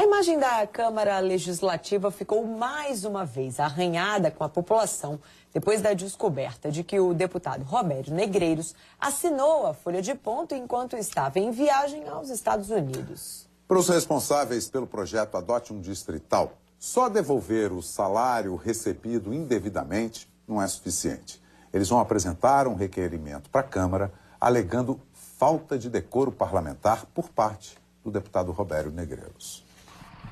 A imagem da Câmara Legislativa ficou mais uma vez arranhada com a população depois da descoberta de que o deputado Roberto Negreiros assinou a folha de ponto enquanto estava em viagem aos Estados Unidos. Para os responsáveis pelo projeto Adote um Distrital, só devolver o salário recebido indevidamente não é suficiente. Eles vão apresentar um requerimento para a Câmara alegando falta de decoro parlamentar por parte do deputado Roberto Negreiros.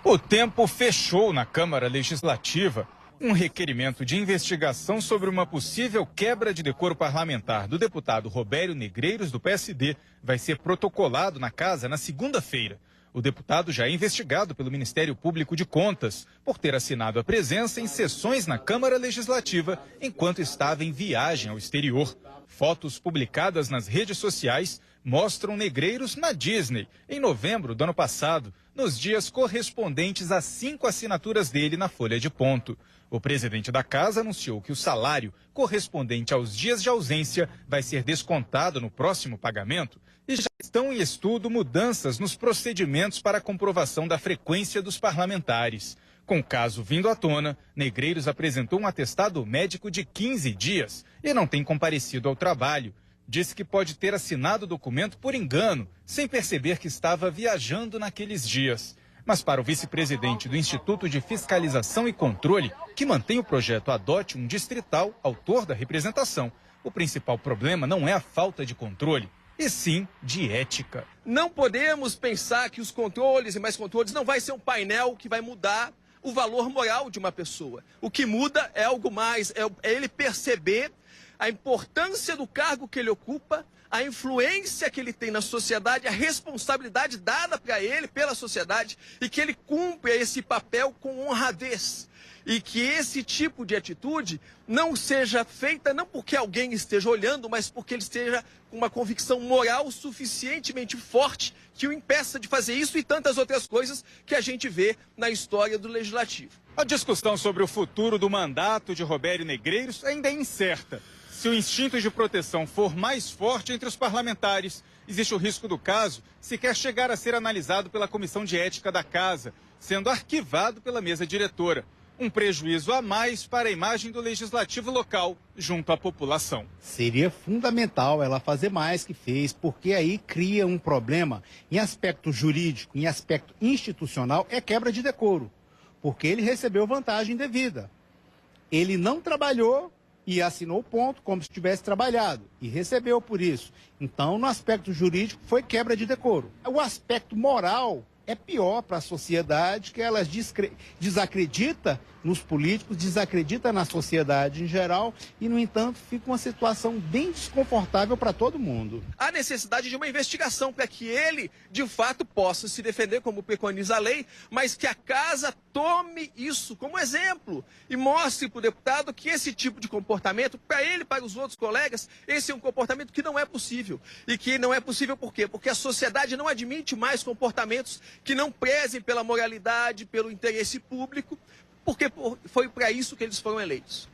O tempo fechou na Câmara Legislativa um requerimento de investigação sobre uma possível quebra de decoro parlamentar do deputado Roberto Negreiros, do PSD, vai ser protocolado na casa na segunda-feira. O deputado já é investigado pelo Ministério Público de Contas por ter assinado a presença em sessões na Câmara Legislativa enquanto estava em viagem ao exterior. Fotos publicadas nas redes sociais mostram Negreiros na Disney, em novembro do ano passado, nos dias correspondentes às 5 assinaturas dele na folha de ponto. O presidente da casa anunciou que o salário correspondente aos dias de ausência vai ser descontado no próximo pagamento e já estão em estudo mudanças nos procedimentos para a comprovação da frequência dos parlamentares. Com o caso vindo à tona, Negreiros apresentou um atestado médico de 15 dias e não tem comparecido ao trabalho. Disse que pode ter assinado o documento por engano, sem perceber que estava viajando naqueles dias. Mas para o vice-presidente do Instituto de Fiscalização e Controle, que mantém o projeto Adote um Distrital, autor da representação, o principal problema não é a falta de controle, e sim de ética. Não podemos pensar que os controles e mais controles não vai ser um painel que vai mudar o valor moral de uma pessoa. O que muda é algo mais, é ele perceber a importância do cargo que ele ocupa, a influência que ele tem na sociedade, a responsabilidade dada para ele pela sociedade e que ele cumpra esse papel com honradez. E que esse tipo de atitude não seja feita não porque alguém esteja olhando, mas porque ele esteja com uma convicção moral suficientemente forte que o impeça de fazer isso e tantas outras coisas que a gente vê na história do Legislativo. A discussão sobre o futuro do mandato de Roberto Negreiros ainda é incerta. Se o instinto de proteção for mais forte entre os parlamentares, existe o risco do caso sequer chegar a ser analisado pela Comissão de Ética da Casa, sendo arquivado pela mesa diretora. Um prejuízo a mais para a imagem do legislativo local junto à população. Seria fundamental ela fazer mais que fez, porque aí cria um problema em aspecto jurídico, em aspecto institucional, é quebra de decoro, porque ele recebeu vantagem devida. Ele não trabalhou e assinou o ponto como se tivesse trabalhado e recebeu por isso. Então, no aspecto jurídico, foi quebra de decoro. O aspecto moral é pior para a sociedade, que ela desacredita nos políticos, desacredita na sociedade em geral e, no entanto, fica uma situação bem desconfortável para todo mundo. Há necessidade de uma investigação para que ele, de fato, possa se defender como preconiza a lei, mas que a casa tome isso como exemplo e mostre para o deputado que esse tipo de comportamento, para ele e para os outros colegas, esse é um comportamento que não é possível. E que não é possível por quê? Porque a sociedade não admite mais comportamentos que não prezem pela moralidade, pelo interesse público, porque foi para isso que eles foram eleitos.